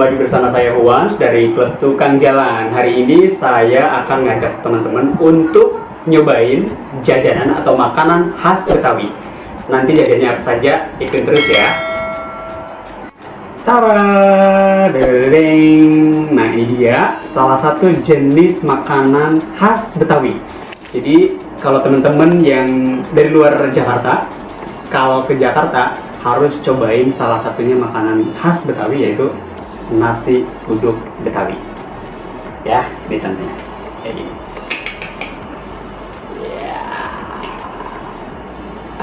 lagi bersama saya Uwans dari Klub Tukang Jalan. Hari ini saya akan ngajak teman-teman untuk nyobain jajanan atau makanan khas Betawi. Nanti jajannya apa saja, ikutin terus ya. Tara, deng. Nah ini dia salah satu jenis makanan khas Betawi. Jadi kalau teman-teman yang dari luar Jakarta, kalau ke Jakarta harus cobain salah satunya makanan khas Betawi, yaitu nasi uduk Betawi. Ya, ini contohnya kayak gini. Ya.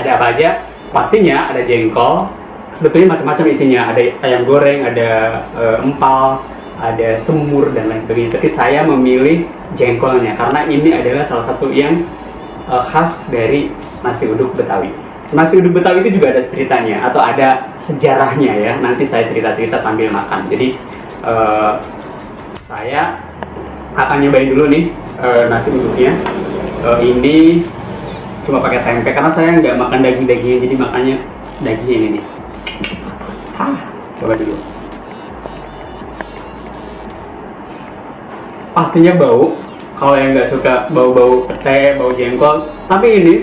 Ada apa aja? Pastinya ada jengkol. Sebetulnya macam-macam isinya. Ada ayam goreng, ada empal, ada semur dan lain sebagainya. Tapi saya memilih jengkolnya karena ini adalah salah satu yang khas dari nasi uduk Betawi. Nasi uduk Betawi itu juga ada ceritanya atau ada sejarahnya ya. Nanti saya cerita-cerita sambil makan. Jadi saya akan nyobain dulu nih nasi uduknya. Ini cuma pakai tempe karena saya nggak makan daging-dagingnya, jadi makannya dagingnya ini nih. Coba dulu. Pastinya bau. Kalau yang nggak suka bau-bau pete, bau jengkol. Tapi ini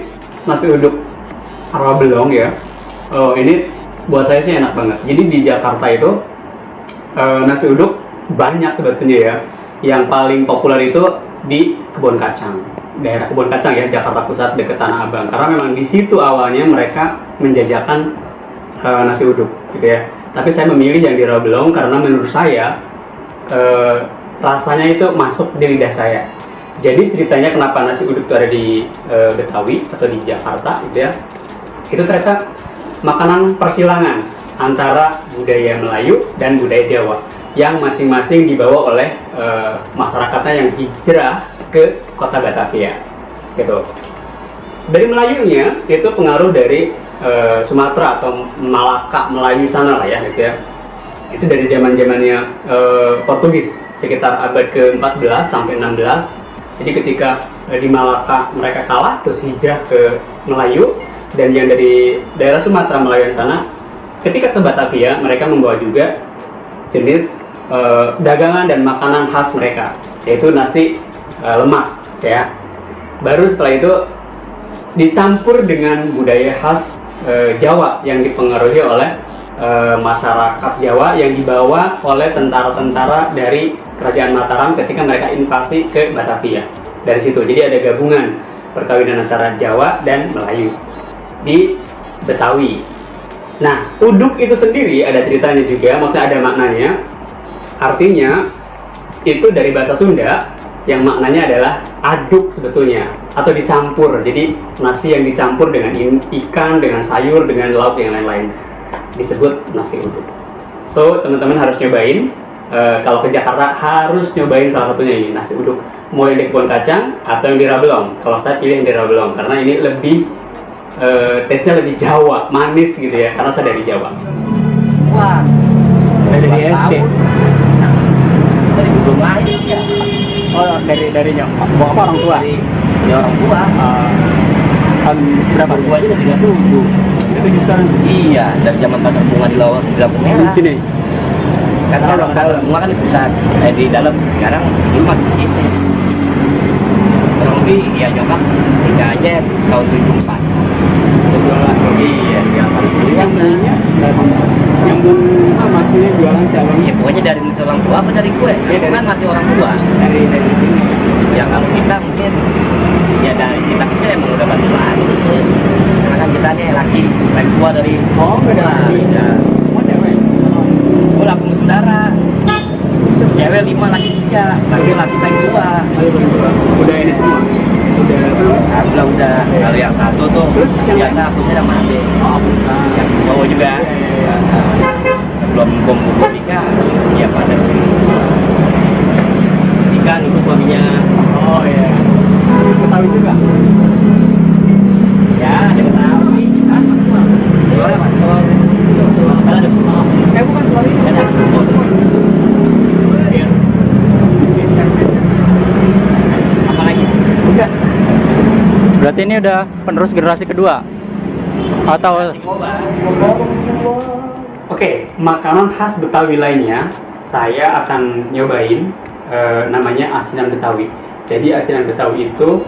nasi uduk Rawa Belong ya. Ini buat saya sih enak banget. Jadi di Jakarta itu nasi uduk banyak sebetulnya ya. Yang paling populer itu di Kebon Kacang, daerah Kebon Kacang ya, Jakarta Pusat dekat Tanah Abang. Karena memang di situ awalnya mereka menjajakan nasi uduk gitu ya. Tapi saya memilih yang di Rawa Belong karena menurut saya rasanya itu masuk di lidah saya. Jadi ceritanya kenapa nasi uduk itu ada di Betawi atau di Jakarta gitu ya. Itu ternyata makanan persilangan antara budaya Melayu dan budaya Jawa yang masing-masing dibawa oleh masyarakatnya yang hijrah ke kota Batavia gitu. Dari Melayunya itu pengaruh dari Sumatera atau Malaka, Melayu sana lah ya gitu ya. Itu dari zaman-zamannya Portugis sekitar abad ke-14 sampai 16. Jadi ketika di Malaka mereka kalah terus hijrah ke Melayu, dan yang dari daerah Sumatera Melayu sana ketika ke Batavia mereka membawa juga jenis dagangan dan makanan khas mereka, yaitu nasi lemak ya. Baru setelah itu dicampur dengan budaya khas Jawa yang dipengaruhi oleh masyarakat Jawa yang dibawa oleh tentara-tentara dari Kerajaan Mataram ketika mereka invasi ke Batavia. Dari situ jadi ada gabungan perkawinan antara Jawa dan Melayu di Betawi. Nah, uduk itu sendiri ada ceritanya juga, maksudnya ada maknanya. Artinya itu dari bahasa Sunda yang maknanya adalah aduk sebetulnya atau dicampur. Jadi nasi yang dicampur dengan ikan, dengan sayur, dengan lauk yang lain-lain disebut nasi uduk. So, teman-teman harus nyobain. Kalau ke Jakarta harus nyobain salah satunya ini, nasi uduk. Mau yang di Kebon Kacang atau yang di Rawa Belong. Kalau saya pilih yang di Rawa Belong karena ini lebih tesnya lebih Jawa, manis gitu ya, karena saya dari Jawa. Wah, Dari SD. dari belum lahir ya. Oh, dari bawa apa orang tua? Dari orang tua. Tahun berapa? Orang tua aja udah 37. Itu sekarang. Iya, dari zaman pasar bunga di Lawang di Lampu Di Merah. sini. Kan sekarang pasar bunga kan di pusat, di dalam. Sekarang ini masih di sini. Kurang lebih ya nyokap nikah aja tahun 74. Iya, Yang belinya yang maksudnya jualan siapa? iya, pokoknya dari orang tua apa dari gue? Iya, Kan masih orang tua. Dari sini. Ya kalau kita mungkin ya dari kita kecil emang udah pasti lagi sih. Karena kan kita nih laki tua dari beda tua, lagi. ya. Oh, cewek. Gue laki saudara. Cewek 5 laki 3, laki paling tua. Ayo berdua. Udah ini semua. Udah. Kalau yang satu tuh Terus yang biasa akunya sama adik. Oh, bukan. Yang cowok juga. Sebelum kumpul nikah, ya pada nikah itu suaminya. Oh iya. Betawi juga. Ya, ada Betawi. Suara apa? Ada. Bukan Betawi. Ada. Apa lagi? Enggak. Berarti ini udah penerus generasi kedua atau Oke, makanan khas Betawi lainnya saya akan nyobain namanya asinan Betawi. Jadi asinan Betawi itu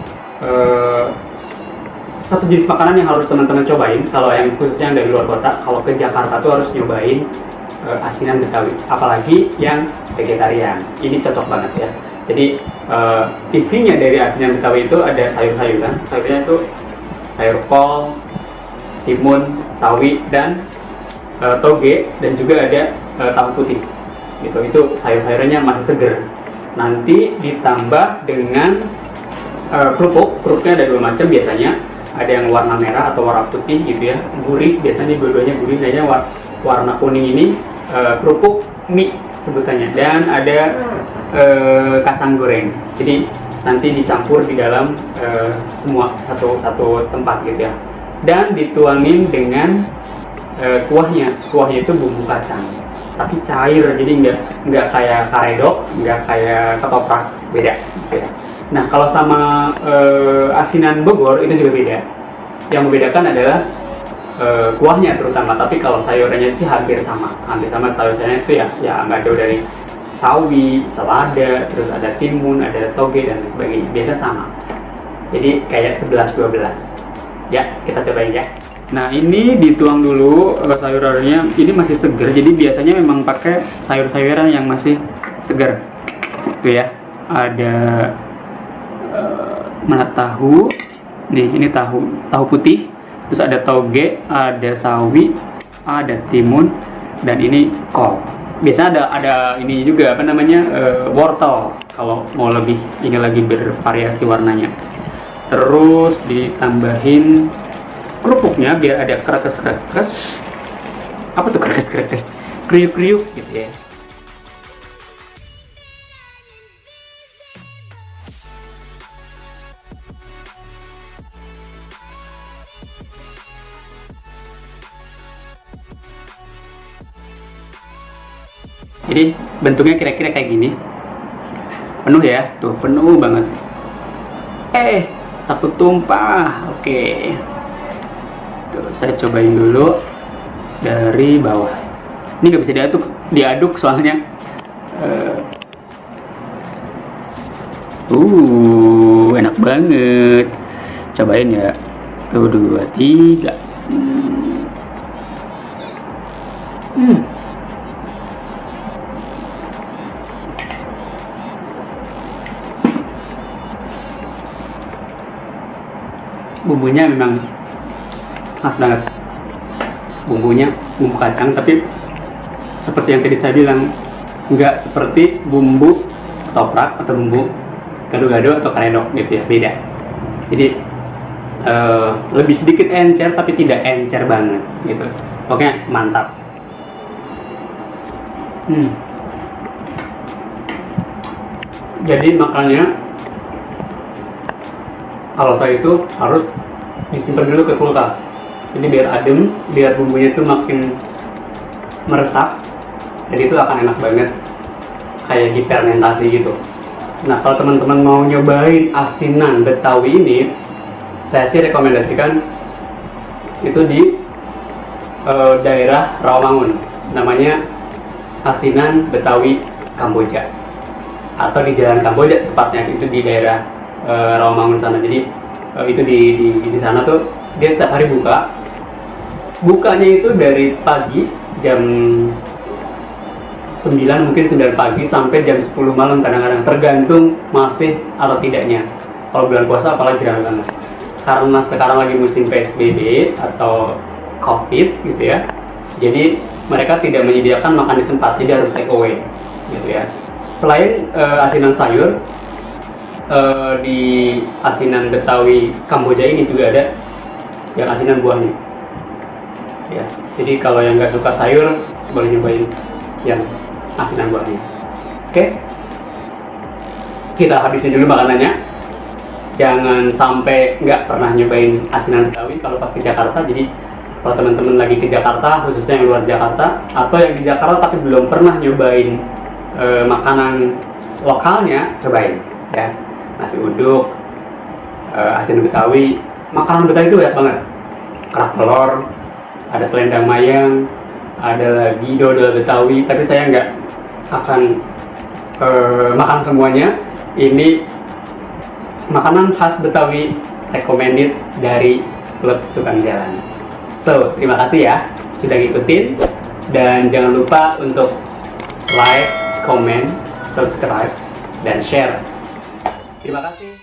satu jenis makanan yang harus teman-teman cobain. Kalau yang khususnya yang dari luar kota, kalau ke Jakarta tuh harus nyobain asinan Betawi. Apalagi yang vegetarian. Ini cocok banget ya. Jadi isinya dari asinan Betawi itu ada sayur-sayuran. Sayurnya itu sayur kol, timun, sawi, dan toge, dan juga ada tahu putih. Gitu. Itu sayur-sayurannya masih seger. Nanti ditambah dengan kerupuk. Kerupuknya ada dua macam biasanya. Ada yang warna merah atau warna putih gitu ya. Gurih, biasanya dua-duanya gurih. Nah, warna kuning ini kerupuk mie sebutannya. Dan ada kacang goreng. Jadi nanti dicampur di dalam semua satu tempat gitu ya. Dan dituangin dengan kuahnya. Kuahnya itu bumbu kacang, tapi cair, jadi nggak kayak karedok, nggak kayak ketoprak, beda. Nah, kalau sama asinan Bogor itu juga beda. Yang membedakan adalah kuahnya terutama, tapi kalau sayurannya sih hampir sama sayur-sayurnya itu ya nggak jauh dari sawi, selada, terus ada timun, ada toge, dan lain sebagainya. Biasa sama. Jadi kayak 11-12. Ya, kita cobain ya. Nah, ini dituang dulu sayurannya. Ini masih segar, jadi biasanya memang pakai sayur-sayuran yang masih segar. Tuh ya, ada mana tahu. Nih, ini tahu putih. Terus ada toge, ada sawi, ada timun, dan ini kol. Biasanya ada ini juga apa namanya wortel kalau mau lebih ini lagi bervariasi warnanya. Terus ditambahin kerupuknya biar ada krekes. Apa tuh krekes? Kriuk-kriuk gitu ya. Jadi bentuknya kira-kira kayak gini. Penuh ya, tuh penuh banget. Takut tumpah. Oke. Tuh, saya cobain dulu dari bawah. Ini nggak bisa diaduk soalnya. Enak banget. Cobain ya. Tuh, 2, 3. Bumbunya memang khas banget. Bumbunya bumbu kacang, tapi seperti yang tadi saya bilang, nggak seperti bumbu ketoprak atau bumbu gado-gado atau karedok gitu ya, beda. Jadi lebih sedikit encer tapi tidak encer banget gitu. Pokoknya mantap. Jadi makannya kalau saya itu harus disimpan dulu ke kulkas. Jadi biar adem, biar bumbunya itu makin meresap, dan itu akan enak banget, kayak difermentasi gitu. Nah, kalau teman-teman mau nyobain asinan Betawi ini, saya sih rekomendasikan itu di daerah Rawamangun, namanya asinan Betawi Kamboja, atau di Jalan Kamboja tepatnya, itu di daerah Rawamangun sana. Jadi itu di sana tuh dia setiap hari bukanya itu dari pagi jam 9, mungkin 9 pagi sampai jam 10 malam kadang-kadang, tergantung masih atau tidaknya. Kalau bulan puasa apalagi rame banget, karena sekarang lagi musim PSBB atau COVID gitu ya. Jadi mereka tidak menyediakan makan di tempat, jadi harus take away gitu ya. Selain asinan sayur, di asinan Betawi Kamboja ini juga ada yang asinan buahnya ya. Jadi kalau yang nggak suka sayur boleh nyobain yang asinan buahnya. Oke, kita habisin dulu makanannya. Jangan sampai nggak pernah nyobain asinan Betawi kalau pas ke Jakarta. Jadi kalau teman-teman lagi ke Jakarta, khususnya yang luar Jakarta atau yang di Jakarta tapi belum pernah nyobain makanan lokalnya, cobain ya. Nasi uduk, asinan Betawi, makanan Betawi itu banyak banget. Kerak telur, ada selendang mayang, ada lagi dodol Betawi, tapi saya akan makan semuanya. Ini makanan khas Betawi recommended dari Klub Tukang Jalan. So, terima kasih ya sudah ngikutin, dan jangan lupa untuk like, comment, subscribe, dan share. Terima kasih.